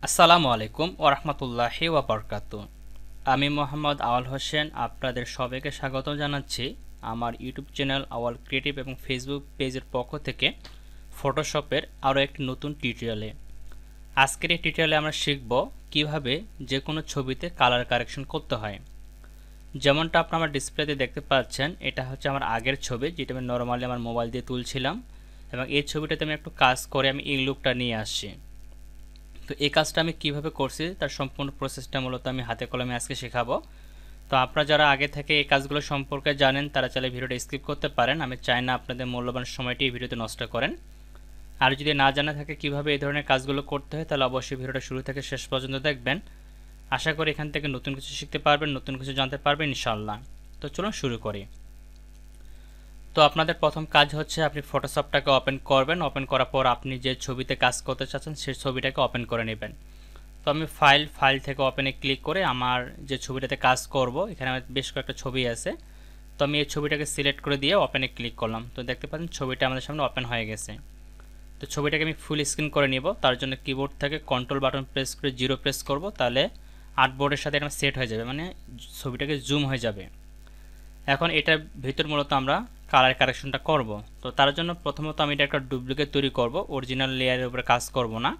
আসসালামু আলাইকুম ওরহমতুল্লাহি ওয়াবারকাতু। আমি মোহাম্মদ আওয়াল হোসেন, আপনাদের সবাইকে স্বাগত জানাচ্ছি আমার ইউটিউব চ্যানেল আওয়াল ক্রিয়েটিভ এবং ফেসবুক পেজের পক্ষ থেকে ফটোশপের আরও একটি নতুন টিউটোরিয়ালে। আজকের এই টিউটোরিয়ালে আমরা শিখব কিভাবে যে কোনো ছবিতে কালার কারেকশন করতে হয়। যেমনটা আপনারা আমার ডিসপ্লেতে দেখতে পাচ্ছেন, এটা হচ্ছে আমার আগের ছবি, যেটা আমি নর্মালি আমার মোবাইল দিয়ে তুলছিলাম, এবং এই ছবিটাতে আমি একটু কাজ করে আমি এই লুকটা নিয়ে আসছি। তো এই কাজটা আমি কিভাবে করছি তার সম্পূর্ণ প্রসেসটা মূলত আমি হাতে কলমে আজকে শেখাবো। তো আপনারা যারা আগে থেকে এই কাজগুলো সম্পর্কে জানেন তারা চাইলে ভিডিওটা স্কিপ করতে পারেন। আমি চাই না আপনাদের মূল্যবান সময়টি এই ভিডিওতে নষ্ট করেন। আর যদি না জানা থাকে কিভাবে এই ধরনের কাজগুলো করতে হয়, তাহলে অবশ্যই ভিডিওটা শুরু থেকে শেষ পর্যন্ত দেখবেন। আশা করি এখান থেকে নতুন কিছু শিখতে পারবেন, নতুন কিছু জানতে পারবেন ইনশাআল্লাহ। তো চলুন শুরু করি। তো আপনাদের প্রথম কাজ হচ্ছে আপনি ফটোশপটাকে ওপেন করবেন। ওপেন করার পর আপনি যে ছবিতে কাজ করতে চাচ্ছেন সেই ছবিটাকে ওপেন করে নেবেন। তো আমি ফাইল থেকে ওপেনে ক্লিক করে আমার যে ছবিটাতে কাজ করব, এখানে আমার বেশ কয়েকটা ছবি আছে, তো আমি এই ছবিটাকে সিলেক্ট করে দিয়ে ওপেনে ক্লিক করলাম। তো দেখতে পাচ্ছেন ছবিটা আমাদের সামনে ওপেন হয়ে গেছে। তো ছবিটাকে আমি ফুল স্ক্রিন করে নিব। তার জন্য কিবোর্ড থেকে কন্ট্রোল বাটন প্রেস করে 0 প্রেস করব, তাহলে আর্টবোর্ডের সাথে এটা সেট হয়ে যাবে, মানে ছবিটাকে জুম হয়ে যাবে। এখন এটার ভিতর মূলত আমরা কালার কারেকশনটা করব। তো তার জন্য প্রথমত আমি এটা একটা ডুপ্লিকেট তৈরি করব, অরিজিনাল লেয়ারের উপরে কাজ করব না,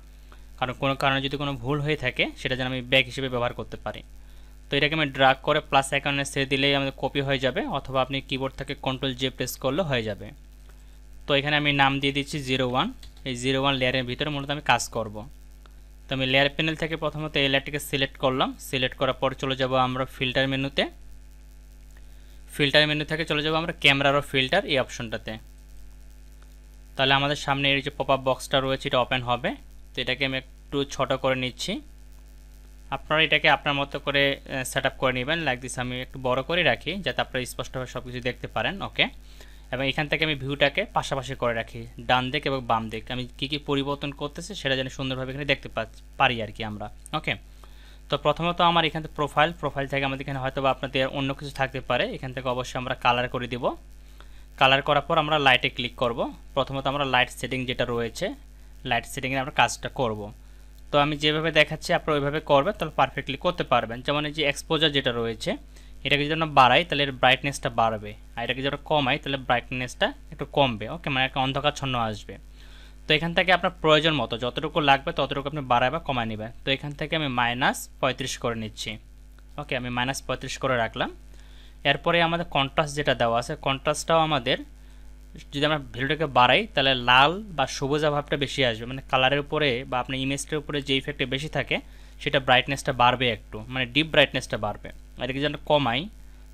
কারণ কোনো কারণে যদি কোনো ভুল হয়ে থাকে সেটা যেন আমি ব্যাক হিসেবে ব্যবহার করতে পারি। তো এটাকে আমি ড্রাগ করে প্লাস আইকনে ছেড়ে দিলেই আমাদের কপি হয়ে যাবে, অথবা আপনি কিবোর্ড থেকে কন্ট্রোল জে প্রেস করলে হয়ে যাবে। তো এখানে আমি নাম দিয়ে দিচ্ছি 01। এই 01 লেয়ারের ভিতরে মূলত আমি কাজ করব। তো আমি লেয়ার প্যানেল থেকে প্রথমত এই লেয়ারটিকে সিলেক্ট করলাম। সিলেক্ট করার পর চলে যাব আমরা ফিল্টার মেনুতে। ফিল্টার মেনু থেকে চলে যাব আমরা ক্যামেরার ও ফিল্টার এই অপশনটাতে। তাহলে আমাদের সামনে এই যে পপআপ বক্সটা রয়েছে এটা ওপেন হবে। তো এটাকে আমি একটু ছোট করে নিচ্ছি। আপনারা এটাকে আপনার মতো করে সেট আপ করে নেবেন। লাইক দিস আমি একটু বড় করে রাখি যাতে আপনারা স্পষ্টভাবে সব কিছু দেখতে পারেন। ওকে, এবং এখান থেকে আমি ভিউটাকে পাশাপাশি করে রাখি, ডান দিক এবং বাম দিক আমি কী কী পরিবর্তন করতেছি সেটা যেন সুন্দরভাবে এখানে দেখতে পারি আর কি আমরা। ওকে, তো প্রথমত আমার এখান থেকে প্রোফাইল থেকে আমাদের এখানে হয়তো বা আপনাদের অন্য কিছু থাকতে পারে। এখান থেকে অবশ্যই আমরা কালার করে দিব। কালার করার পর আমরা লাইটে ক্লিক করব। প্রথমত আমরা লাইট সেটিং যেটা রয়েছে, লাইট সেটিংয়ে আমরা কাজটা করব। তো আমি যেভাবে দেখাচ্ছি আপনারা ওইভাবে করবেন, তাহলে পারফেক্টলি করতে পারবেন। যেমন এই যে এক্সপোজার যেটা রয়েছে, এটাকে যদি আমরা বাড়াই তাহলে এর ব্রাইটনেসটা বাড়বে, আর এটাকে যদি কমাই তাহলে ব্রাইটনেসটা একটু কমবে। ওকে, মানে একটা অন্ধকারচ্ছন্ন আসবে। তো এখান থেকে আপনার প্রয়োজন মতো যতটুকু লাগবে ততটুকু আপনি বাড়ায় বা কমায় নেবেন। তো এখান থেকে আমি -35 করে নিচ্ছি। ওকে, আমি -35 করে রাখলাম। এরপরে আমাদের কন্ট্রাস্ট যেটা দেওয়া আছে, কন্ট্রাস্টটাও আমাদের যদি আমরা ভ্যালুটাকে বাড়াই তাহলে লাল বা সবুজা ভাবটা বেশি আসবে, মানে কালারের উপরে বা আপনার ইমেজটার উপরে যে ইফেক্টটা বেশি থাকে সেটা ব্রাইটনেসটা বাড়বে একটু, মানে ডিপ ব্রাইটনেসটা বাড়বে। আর এটাকে যদি আমরা কমাই,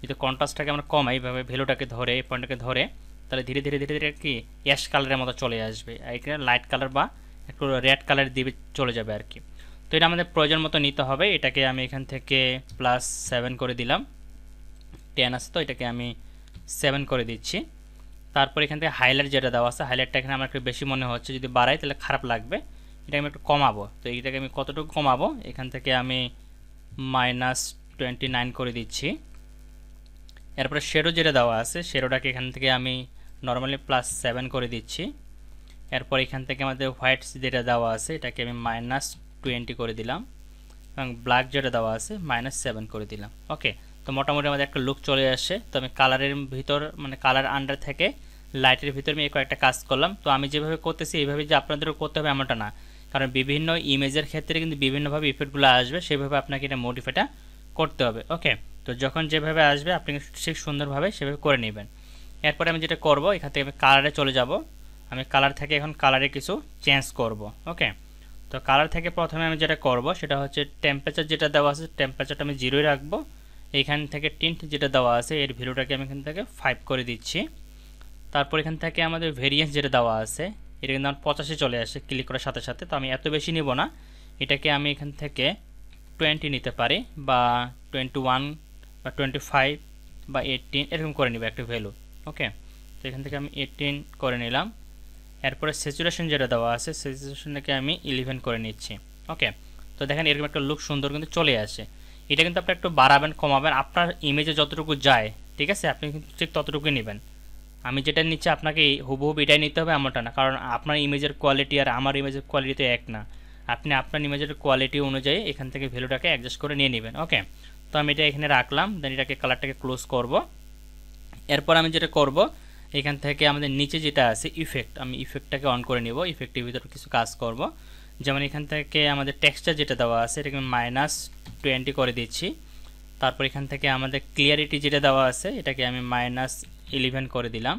যদি কন্ট্রাস্টটাকে আমরা কমাই এইভাবে ভ্যালুটাকে ধরে এই পয়েন্টটাকে ধরে, তাহলে ধীরে ধীরে ধীরে ধীরে কি অ্যাশ কালারের মতো চলে আসবে, এখানে লাইট কালার বা একটু রেড কালার দিবে চলে যাবে আর কি। তো এটা আমাদের প্রয়োজন মতো নিতে হবে। এটাকে আমি এখান থেকে +7 করে দিলাম। 10 আছে তো এটাকে আমি 7 করে দিচ্ছি। তারপর এখান থেকে হাইলাইট যেটা দেওয়া আছে, হাইলাইটটা এখানে আমার একটু বেশি মনে হচ্ছে, যদি বাড়াই তাহলে খারাপ লাগবে। এটাকে আমি একটু কমাবো। তো এইটাকে আমি কতটুকু কমাবো, এখান থেকে আমি -29 করে দিচ্ছি। এরপরে শেডো যেটা দেওয়া আছে, শেডোটাকে এখান থেকে আমি নর্মালি +7 করে দিচ্ছি। এরপর এখান থেকে আমাদের হোয়াইট যেটা দেওয়া আছে এটাকে আমি -20 করে দিলাম, এবং ব্ল্যাক যেটা দেওয়া আছে -7 করে দিলাম। ওকে, তো মোটামুটি আমাদের একটা লুক চলে আসে। তো আমি কালারের ভিতর মানে কালার আন্ডার থেকে লাইটের ভিতর আমি এই কয়েকটা কাজ করলাম। তো আমি যেভাবে করতেছি এইভাবে যে আপনাদেরও করতে হবে এমনটা না, কারণ বিভিন্ন ইমেজের ক্ষেত্রে কিন্তু বিভিন্নভাবে ইফেক্টগুলো আসবে, সেভাবে আপনাকে এটা মডিফাইটা করতে হবে। ওকে, তো যখন যেভাবে আসবে আপনি ঠিক সুন্দরভাবে সেভাবে করে নেবেন। এরপরে আমি যেটা করব, এখান থেকে আমি কালারে চলে যাব। আমি কালার থেকে এখন কালারে কিছু চেঞ্জ করব। ওকে, তো কালার থেকে প্রথমে আমি যেটা করব সেটা হচ্ছে টেম্পারেচার যেটা দেওয়া আছে, টেম্পারেচারটা আমি 0 রাখবো। এইখান থেকে টিন্ট যেটা দেওয়া আছে এর ভ্যালুটাকে আমি এখান থেকে 5 করে দিচ্ছি। তারপর এখান থেকে আমাদের ভেরিয়েন্স যেটা দেওয়া আছে এটা কিন্তু আমার 85 চলে আসে ক্লিক করার সাথে সাথে। তো আমি এত বেশি নিব না, এটাকে আমি এখান থেকে 20 নিতে পারি, বা 21 বা 25 বা 18 এরকম করে নিব একটা ভ্যালু। ওকে, তো এখান থেকে আমি 18 করে নিলাম। এরপরে স্যাচুরেশন যেটা দেওয়া আছে স্যাচুরেশনটাকে আমি 11 করে নিচ্ছি। ওকে, তো দেখেন এরকম একটা লুক সুন্দর কিন্তু চলে আসে। এটা কিন্তু আপনি একটু বাড়াবেন কমাবেন আপনার ইমেজে যতটুকু যায়, ঠিক আছে, আপনি কিন্তু ঠিক ততটুকুই নেবেন। আমি যেটা নিচ্ছি আপনাকে হুবহু এটাই নিতে হবে এমনটা না, কারণ আপনার ইমেজের কোয়ালিটি আর আমার ইমেজের কোয়ালিটি তো এক না। আপনি আপনার ইমেজের কোয়ালিটি অনুযায়ী এখান থেকে ভ্যালুটাকে অ্যাডজাস্ট করে নিয়ে নেবেন। ওকে, তো আমি এটা এখানে রাখলাম, দেন এটাকে কালারটাকে ক্লোজ করব। এরপর আমি যেটা করব, এখান থেকে আমাদের নিচে যেটা আছে ইফেক্ট, আমি ইফেক্টটাকে অন করে নিব। ইফেক্টের ভিতরে কিছু কাজ করব, যেমন এখান থেকে আমাদের টেক্সচার যেটা দেওয়া আছে এটাকে -20 করে দিচ্ছি। তারপর এখান থেকে আমাদের ক্লিয়ারিটি যেটা দেওয়া আছে এটাকে আমি -11 করে দিলাম,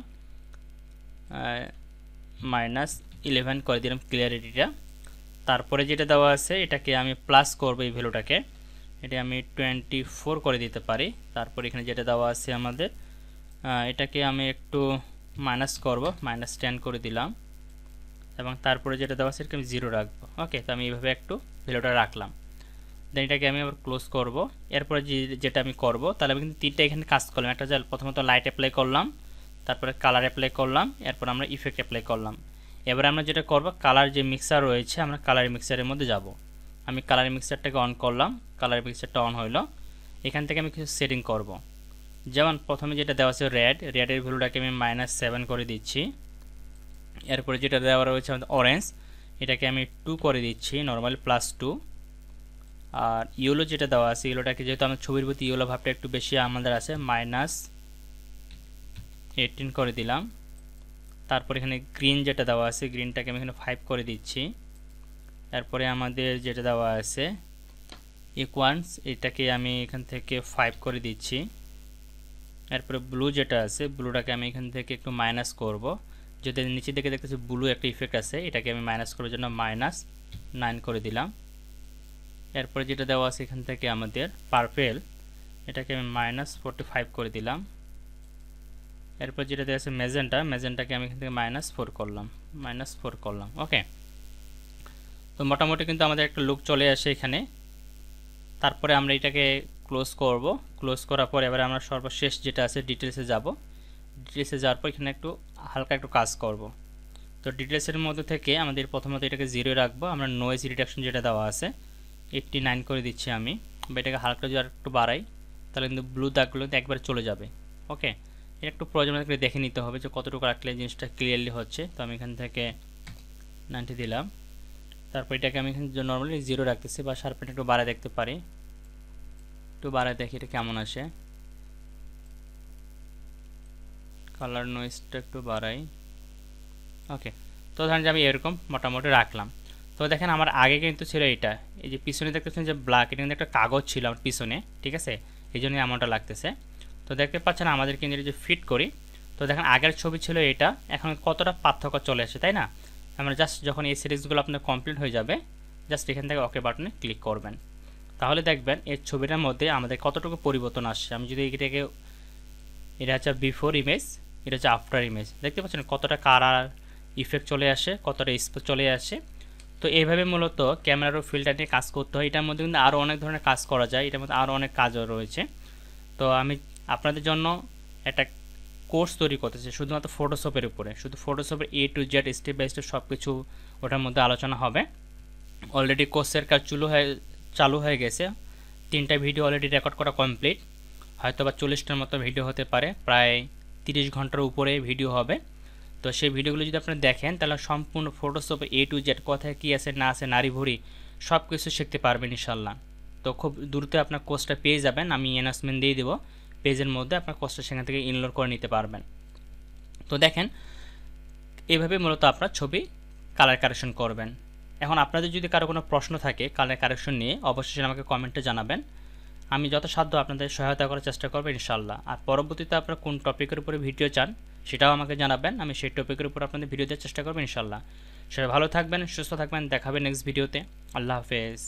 -11 করে দিলাম ক্লিয়ারিটিটা। তারপরে যেটা দেওয়া আছে এটাকে আমি প্লাস করব, এই ভ্যালুটাকে এটা আমি 24 করে দিতে পারি। তারপর এখানে যেটা দেওয়া আছে আমাদের এটাকে আমি একটু মাইনাস করব, -10 করে দিলাম, এবং তারপরে যেটা দেওয়া আছে এটাকে আমি 0 রাখবো। ওকে, তো আমি এইভাবে একটু ভ্যালুটা রাখলাম, দেন এটাকে আমি আবার ক্লোজ করব। এরপরে যেটা আমি করব, তাহলে আমি কিন্তু তিনটা এখানে কাজ করলাম। একটা যে প্রথমত লাইট অ্যাপ্লাই করলাম, তারপরে কালার অ্যাপ্লাই করলাম, এরপর আমরা ইফেক্ট অ্যাপ্লাই করলাম। এবার আমরা যেটা করব, কালার যে মিক্সার রয়েছে আমরা কালার মিক্সারের মধ্যে যাব। আমি কালার মিক্সারটাকে অন করলাম, কালার মিক্সারটা অন হইলো। এখান থেকে আমি কিছু সেটিং করব, যেমন প্রথমে যেটা দেওয়া আছে রেডের ভ্যালুটাকে আমি -7 করে দিচ্ছি। এরপরে যেটা দেওয়া রয়েছে আমাদের অরেঞ্জ, এটাকে আমি 2 করে দিচ্ছি, নর্মালি +2। আর ইয়েলো যেটা দেওয়া আছে, ইয়েলোটাকে যেহেতু আমার ছবির প্রতি ইয়েলো ভাবটা একটু বেশি আমাদের আছে, -18 করে দিলাম। তারপর এখানে গ্রিন যেটা দেওয়া আছে, গ্রিনটাকে আমি এখানে 5 করে দিচ্ছি। এরপরে আমাদের যেটা দেওয়া আছে ইকুয়ান্স, এটাকে আমি এখান থেকে 5 করে দিচ্ছি। এরপরে ব্লু যেটা আছে, ব্লুটাকে আমি এখান থেকে একটু মাইনাস করব, যদি নিচে দিকে দেখতেছি ব্লু একটা ইফেক্ট আছে, এটাকে আমি মাইনাস করার জন্য -9 করে দিলাম। এরপরে যেটা দেওয়া আছে এখান থেকে আমাদের পার্পেল, এটাকে আমি -45 করে দিলাম। এরপর যেটা দেওয়া আছে ম্যাজেন্টাকে আমি এখান থেকে -4 করলাম। ওকে, তো মোটামুটি কিন্তু আমাদের একটা লুক চলে আসে এখানে। তারপরে আমরা এটাকে ক্লোজ করব, ক্লোজ করার পর এবার আমরা সর্বশেষ যেটা আছে ডিটেলসে যাব। ডিটেলসে যাওয়ার পর এখানে একটু হালকা একটু কাজ করব। তো ডিটেলসের মধ্যে থেকে আমাদের প্রথমত এটাকে 0 রাখবো। আমরা নয়েজ রিডাকশন যেটা দেওয়া আছে 89 করে দিচ্ছি আমি, বা এটাকে হালকা যদি আর একটু বাড়াই তাহলে কিন্তু ব্লু দাগগুলো একবার চলে যাবে। ওকে, এটা একটু প্রয়োজন করে দেখে নিতে হবে যে কতটুকু রাখলে জিনিসটা ক্লিয়ারলি হচ্ছে। তো আমি এখান থেকে 90 দিলাম। তারপর এটাকে আমি এখানে নর্মালি 0 রাখতেছি, বা শার্পেন একটু বাড়ায় দেখতে পারি, একটু বাড়ায় দেখি এটা কেমন আসে। কালার নয়েজটা একটু বাড়াই। ওকে, তো ধরেন যে আমি এরকম মোটামুটি রাখলাম। তো দেখেন আমার আগে কিন্তু ছিল এটা, এই যে পিছনে দেখতেছেন যে ব্ল্যাক, এটা কিন্তু একটা কাগজ ছিল আমার পিছনে, ঠিক আছে, এই জন্য এমনটা লাগতেছে। তো দেখতে পাচ্ছেন আমাদের কিন্তু যে ফিট করি, তো দেখেন আগের ছবি ছিল এটা, এখন কতটা পার্থক্য চলে আসে, তাই না? আমরা জাস্ট যখন এই সিরিজগুলো আপনার কমপ্লিট হয়ে যাবে, জাস্ট এখান থেকে ওকে বাটনে ক্লিক করবেন, তাহলে দেখবেন এই ছবিটার মধ্যে আমাদের কতটুকু পরিবর্তন আসছে। আমি যদি এটাকে, এটা হচ্ছে বিফোর ইমেজ, এটা হচ্ছে আফটার ইমেজ, দেখতে পাচ্ছেন কতটা কালার ইফেক্ট চলে আসে, কতটা স্পেস চলে আসে। তো এইভাবে মূলত ক্যামেরার ও ফিল্টার নিয়ে কাজ করতে হয়। এটার মধ্যে কিন্তু আরও অনেক ধরনের কাজ করা যায়, এটার মধ্যে আরও অনেক কাজও রয়েছে। তো আমি আপনাদের জন্য একটা কোর্স তৈরি করতেছি শুধুমাত্র ফটোশপের উপরে, শুধু ফটোশপের A to Z step by step সব কিছু ওটার মধ্যে আলোচনা হবে। অলরেডি কোর্সের কাজ চালু হয়ে গেছে, 3টা ভিডিও অলরেডি রেকর্ড করা কমপ্লিট, হয়তো বা 40টার মতো ভিডিও হতে পারে, প্রায় 30 ঘন্টার উপরে ভিডিও হবে। তো সেই ভিডিওগুলো যদি আপনি দেখেন তাহলে সম্পূর্ণ ফটোশপে A to Z কোথায় কী আছে না আছে, নারী ভুড়ি সব কিছু শিখতে পারবেন ইনশাল্লাহ। তো খুব দ্রুত আপনার কোর্সটা পেয়ে যাবেন, আমি অ্যানাউন্সমেন্ট দিয়ে দেবো পেজের মধ্যে, আপনার কোর্সটা সেখান থেকে ইনলোড করে নিতে পারবেন। তো দেখেন এইভাবে মূলত আপনার ছবি কালার কারেকশন করবেন। এখন আপনাদের যদি কারো কোনো প্রশ্ন থাকে কালার কারেকশন নিয়ে, অবশ্যই আমাকে কমেন্টে জানাবেন, আমি যথাসাধ্য আপনাদের সহায়তা করার চেষ্টা করবো ইনশাল্লাহ। আর পরবর্তীতে আপনারা কোন টপিকের উপরে ভিডিও চান সেটাও আমাকে জানাবেন, আমি সেই টপিকের উপর আপনাদের ভিডিও দেওয়ার চেষ্টা করবো ইনশাল্লাহ। সবাই ভালো থাকবেন, সুস্থ থাকবেন, দেখাবেন নেক্সট ভিডিওতে। আল্লাহ হাফেজ।